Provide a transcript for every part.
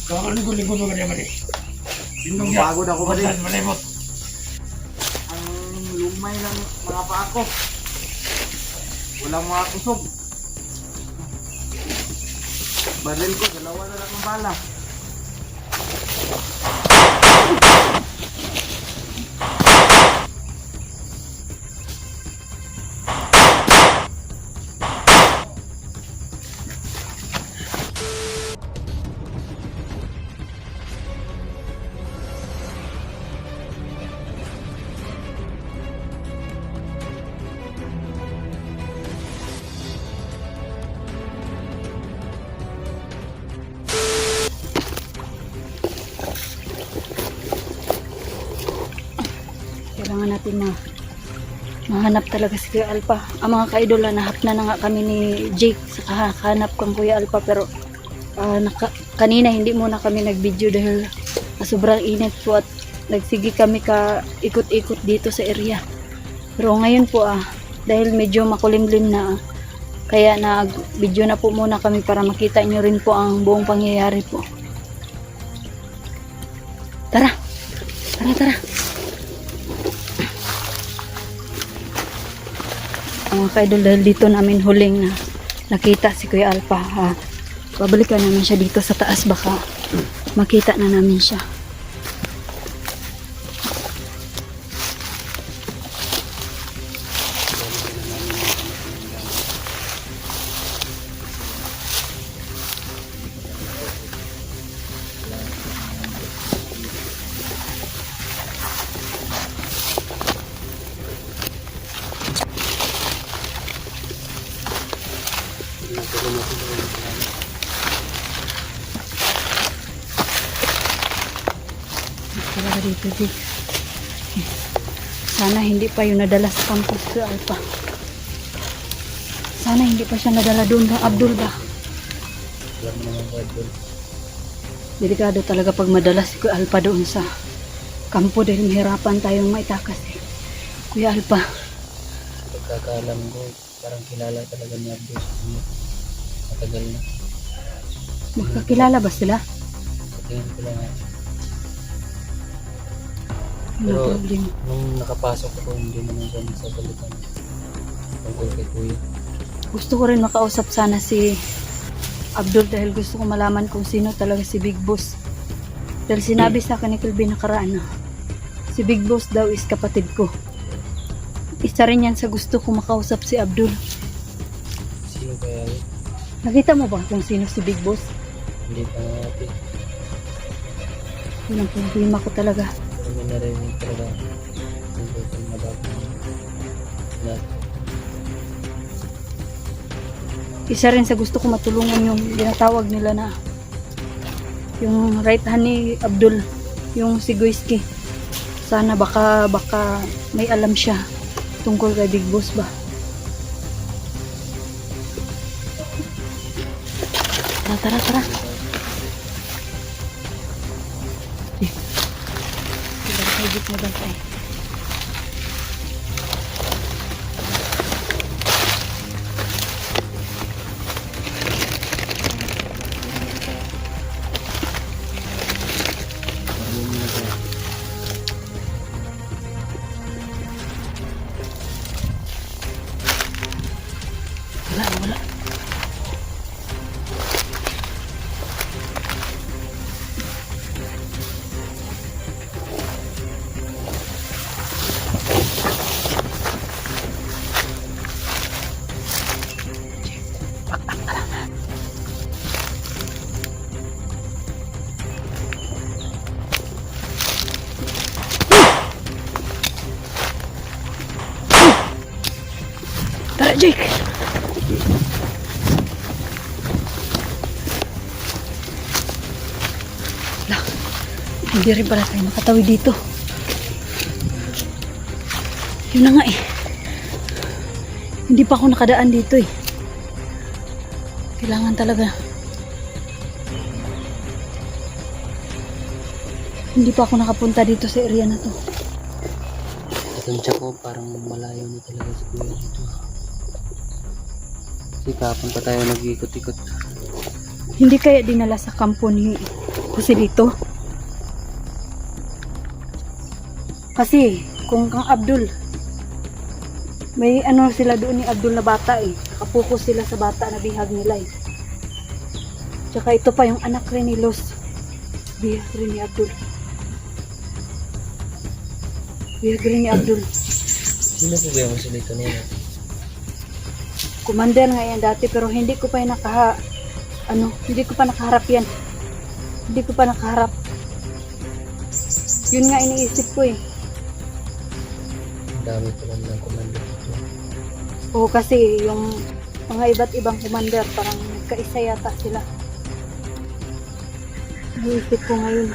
Kalau ligo-ligo ba ganyan mali? Pagod ako ba din? Malimot. Ang lumay ng mga paa ko. Walang mga kusog. Baril ko, dalawa na lang ang bala. Kailangan natin na mahanap talaga si Kuya Alpha. Ang mga ka-idol, nahanap na nga kami ni Jake sa kahanap kang Kuya Alpha, pero kanina hindi muna kami nag-video dahil sobrang init po at nagsige kami ka ikot-ikot dito sa area. Pero ngayon po dahil medyo makulimlim na kaya nag-video na po muna kami para makita nyo rin po ang buong pangyayari po. Tara! Tara, tara! Mga ka-idol, dahil dito namin huling na nakita si Kuya Alpha, babalikan namin siya dito sa taas, baka makita na namin siya. Talaga dito, Jake. Sana hindi pa yung nadala sa campus si Alpha. Sana hindi pa siya nadala doon ba, Abdul ba? Delikado talaga pag madala si Kuya Alpha doon sa kampo dahil mahirapan tayong maitakas eh. Kuya Alpha. Pagkakaalam ko, parang kilala talaga ni Abdul. Matagal na. Magkakilala ba sila? Tingin ko lang. Ano Pero problem? nung nakapasok ako, hindi naman siya nagsasalitan tungkol kay Kuya. Gusto ko rin makausap sana si Abdul dahil gusto ko malaman kung sino talaga si Big Boss. Dahil sinabi sa akin ni Kelvin nakaraan na si Big Boss daw is kapatid ko. Isa rin yan sa gusto ko makausap si Abdul. Sino kaya yun? Nakita mo ba kung sino si Big Boss? Hindi pa nga natin. Yun ang problema ko talaga. Kami narinig talaga tungkol kung nabagay lahat. Isa rin sa gusto ko matulungan yung ginatawag nila na yung right hand ni Abdul, yung si Guiski. Sana baka may alam siya tungkol kay Big Boss ba. Tara, tara, tara. Higit mo bantay. Wala. Tara, Jake! Lah, hindi rin pala tayo makatawid dito. Yun na nga eh. Hindi pa ako nakadaan dito eh. Kailangan talaga. Hindi pa ako nakapunta dito sa area na to. Tansya ko parang malayo na talaga si Kuya dito. Kasi kahapon pa tayo nag-ikot-ikot. Hindi kaya dinala sa kampo ni Joselito? Kasi, kung kang Abdul, may ano sila doon ni Abdul na bata eh. Nakapokus sila sa bata na bihag nila eh. Tsaka ito pa yung anak rin ni Los. Bihag rin ni Abdul. Bihag rin ni Abdul. Sino po ba yung Joselito niya? Commander nga yan dati pero hindi ko pa yung hindi ko pa nakaharap yan. Hindi ko pa nakaharap. Yun nga iniisip ko eh. Ang dami po lang ng commander dito. Oo, kasi yung mga iba't ibang commander parang nagkaisa yata sila. Iniisip ko ngayon.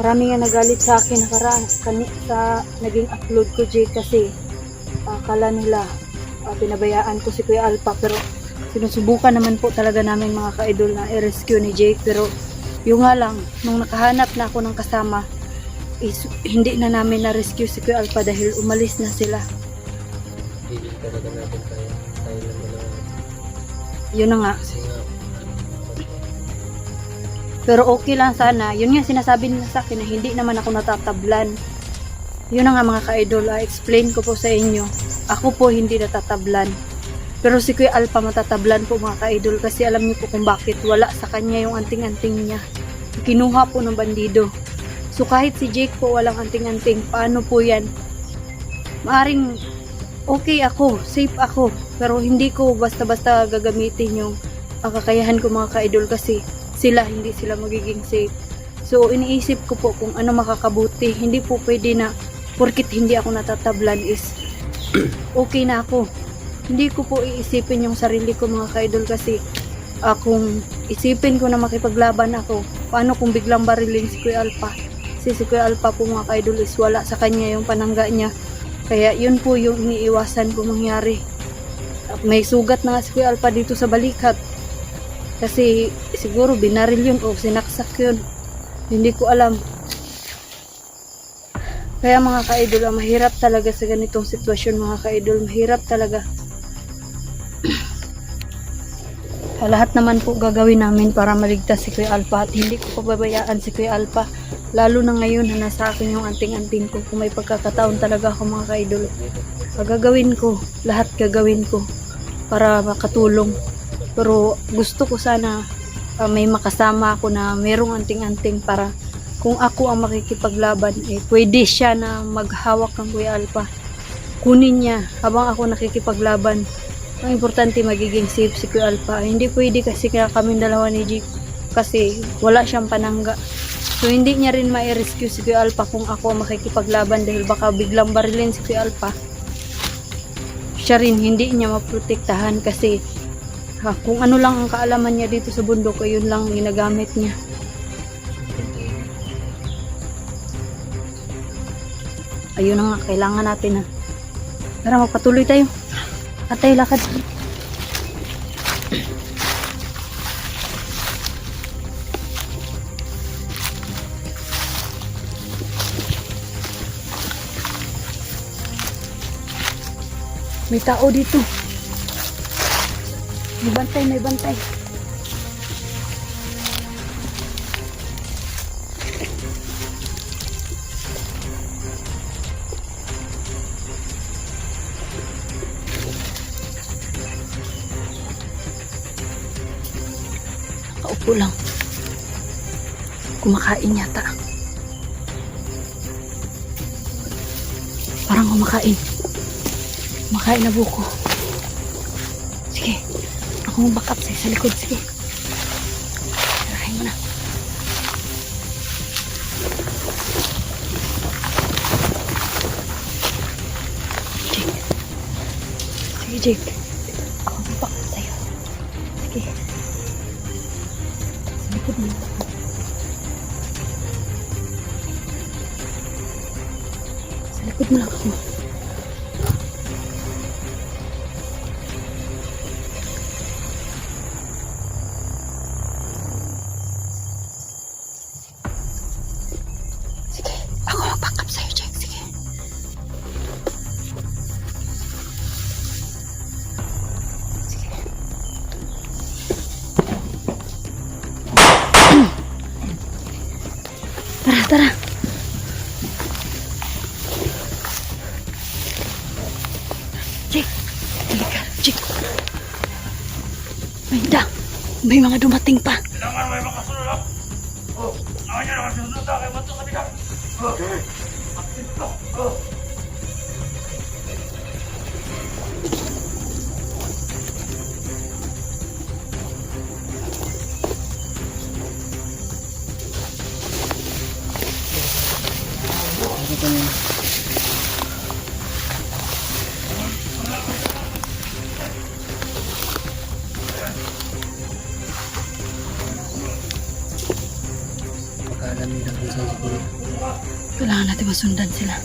Marami nga nagalit sa akin nakaraan sa naging upload ko, Jay, kasi akala nila pinabayaan ko si Kuya Alpha, pero sinusubukan naman po talaga namin mga ka-idol na i-rescue ni Jake, pero yung nga lang, nung nakahanap na ako ng kasama is hindi na namin na-rescue si Kuya Alpha dahil umalis na sila. Hindi talaga natin kaya. Tayo lang naman. Yun na nga. Kasi nga, Pero okay lang sana. Yun nga sinasabi nila sa akin na hindi naman ako natatablan. Yun na nga mga ka-idol, explain ko po sa inyo. Ako po hindi natatablan. Pero si Kuya Alpha matatablan po mga ka-idol kasi alam niyo po kung bakit wala sa kanya yung anting-anting niya. Kinuha po ng bandido. So kahit si Jake po walang anting-anting, paano po yan? Maaring okay ako, safe ako, pero hindi ko basta-basta gagamitin yung kakayahan ko mga ka-idol kasi hindi sila magiging safe. So iniisip ko po kung ano makakabuti. Hindi po pwede na porkit hindi ako natatablan is okay na ako. Hindi ko po iisipin yung sarili ko mga ka-idol kasi kung isipin ko na makipaglaban ako, paano kung biglang barilin si Kuya Alpha? Kasi si Kuya Alpha po mga ka-idol is wala sa kanya yung panangga niya. Kaya yun po yung iniiwasan ko mangyari. May sugat na nga si Kuya Alpha dito sa balikat. Kasi siguro binaril yun o sinaksak yun. Hindi ko alam. Kaya mga ka-idol, mahirap talaga sa ganitong sitwasyon mga ka-idol. Mahirap talaga. Lahat naman po gagawin namin para maligtas si Kuya Alpha at hindi ko pababayaan si Kuya Alpha. Lalo na ngayon na nasa akin yung anting-anting ko. Kung may pagkakataon talaga ako mga ka-idol, gagawin ko. Lahat gagawin ko para makatulong. Pero gusto ko sana may makasama ako na merong anting-anting para kung ako ang makikipaglaban, pwede siya na maghawak ng Kuya Alpha. Kunin niya habang ako nakikipaglaban. Ang importante magiging safe si Kuya Alpha. Hindi pwede kasi kami dalawa ni Jake kasi wala siyang panangga. So hindi niya rin ma-rescue si Kuya Alpha kung ako ang makikipaglaban dahil baka biglang barilin si Kuya Alpha. Siya rin hindi niya maprotektahan kasi kung ano lang ang kaalaman niya dito sa bundok, yun lang ginagamit niya. Ayun na nga, kailangan natin na. Tara, magpatuloy tayo. Atay, lakad. May tao dito. May bantay, may bantay. Nakaupo lang. Kumakain yata. Parang kumakain. Kumakain na buko. Sige. Ako mag-back up sa likod. Sige. Tarahin mo na. Jake. Sige, Jake. Ako mag-back up sa'yo. Sige. Sa likod mo. Sa likod mo lang ako. tara. Jake, halika, Jake. May mga dumating pa. Kailangan may makasunod lang. Oh, kailangan nyo naman susunod sa akin. Bato ka tika. Akit ka. Pagkaalam nila kung saan siguro. Kailangan natin masundan sila.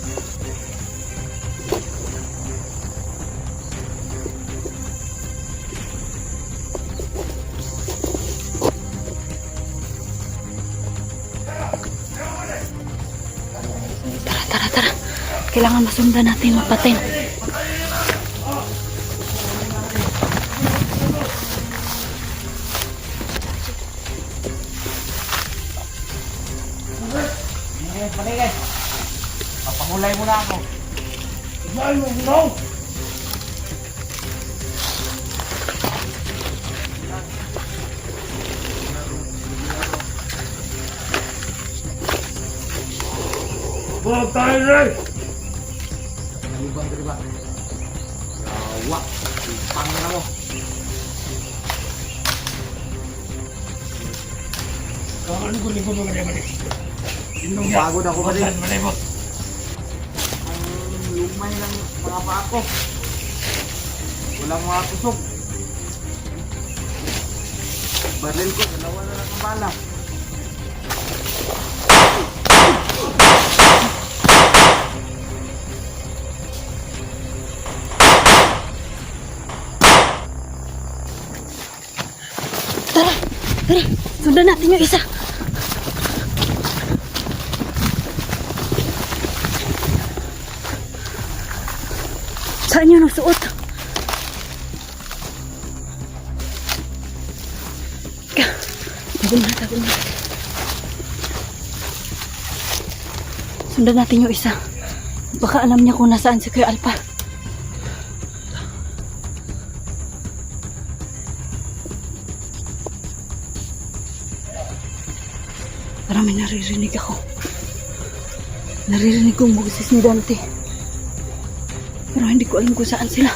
Tara. Kailangan masundan natin, mapatin. Paningin. Papangulay mo na ako. Ismael mo, no! Huwag tayo rin! Nalibang ka diba? Yawa. Ipang na mo. Kakaligo-ligo mo ka naman eh. Pagod ako ba din? Saan malibot? Ang lumay ng mga paa ko. Walang mga kusog. Baril ko, dalawa na lang ang bala. Tara. Sundan natin yung isa. Saan yun ang suot? Tago na. Sundan natin yung isa. Baka alam niya kung nasaan si Kuya Alpa. Parang may naririnig ako. Naririnig ko ang boses ni Dante. Pero hindi ko alam kung saan sila.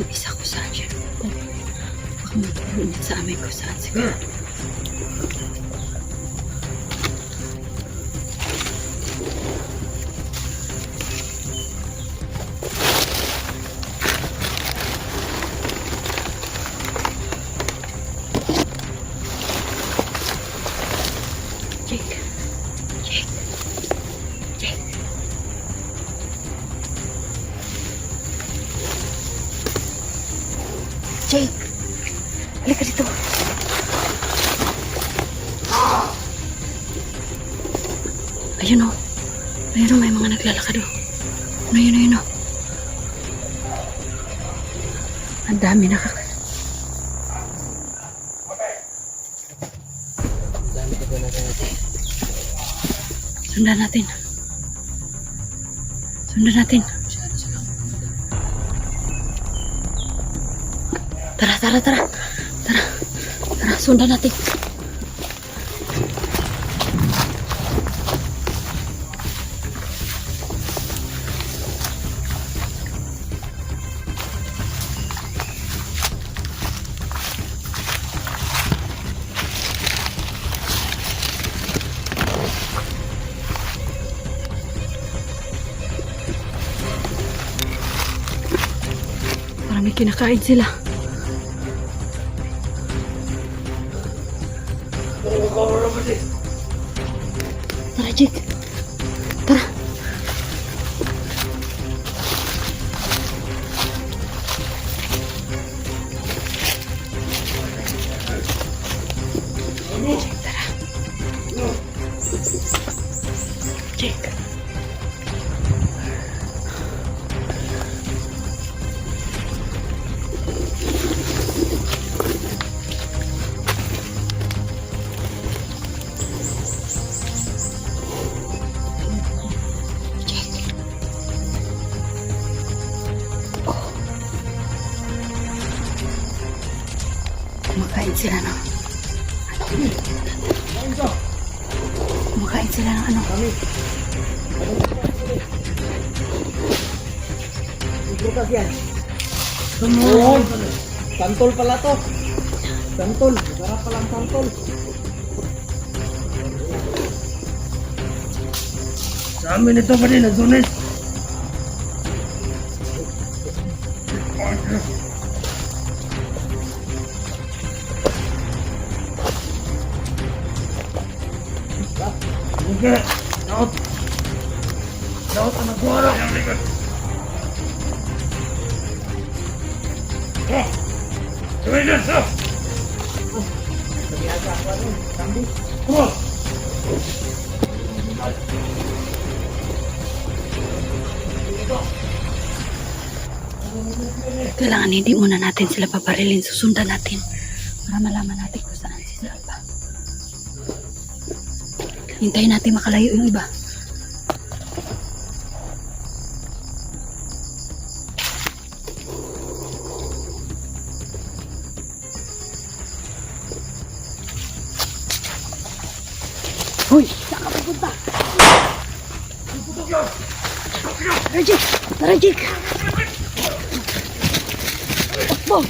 Yung isa ko saan siya. Baka maturo niya sa amin ko saan siguro. Jake. Jake, halika dito. Ayun o. Ayun o, may mga naglalakad o. Ayun o. Ang dami Dami ka ba natin natin? Sundan natin. Masyado silang pumunta. Tara, sundan natin. Parang may kinakain sila. Tara, Jake. Tara. Jake. Kumakain sila ng kumakain sila ng ano. Bukas yan. Oo. Santol pala to. Santol. Sarap palang santol. Sa amin ito pa din, nagsunis. Sige, daot. Daot ang nagwara. Yang likod. Oh! Tumigil sa! Nagyasa ako ano. Kambi. Come on! Kailangan hindi muna natin sila paparilin. Susundan natin para malaman natin kung saan si Alba. Hintayin natin makalayo yung iba. Hoy! Saan ka pupunta? Rajik! Rajik! Takbo!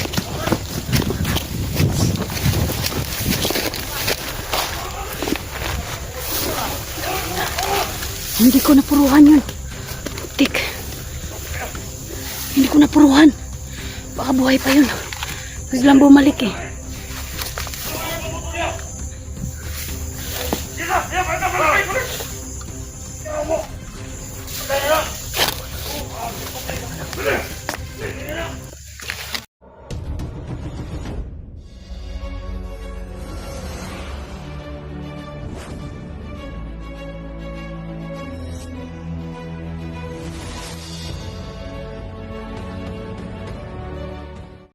Hindi ko napuruhan yun. Tik. Hindi ko napuruhan. Baka buhay pa yun. Biglang bumalik eh. Isa! Yan! Yan! Yan!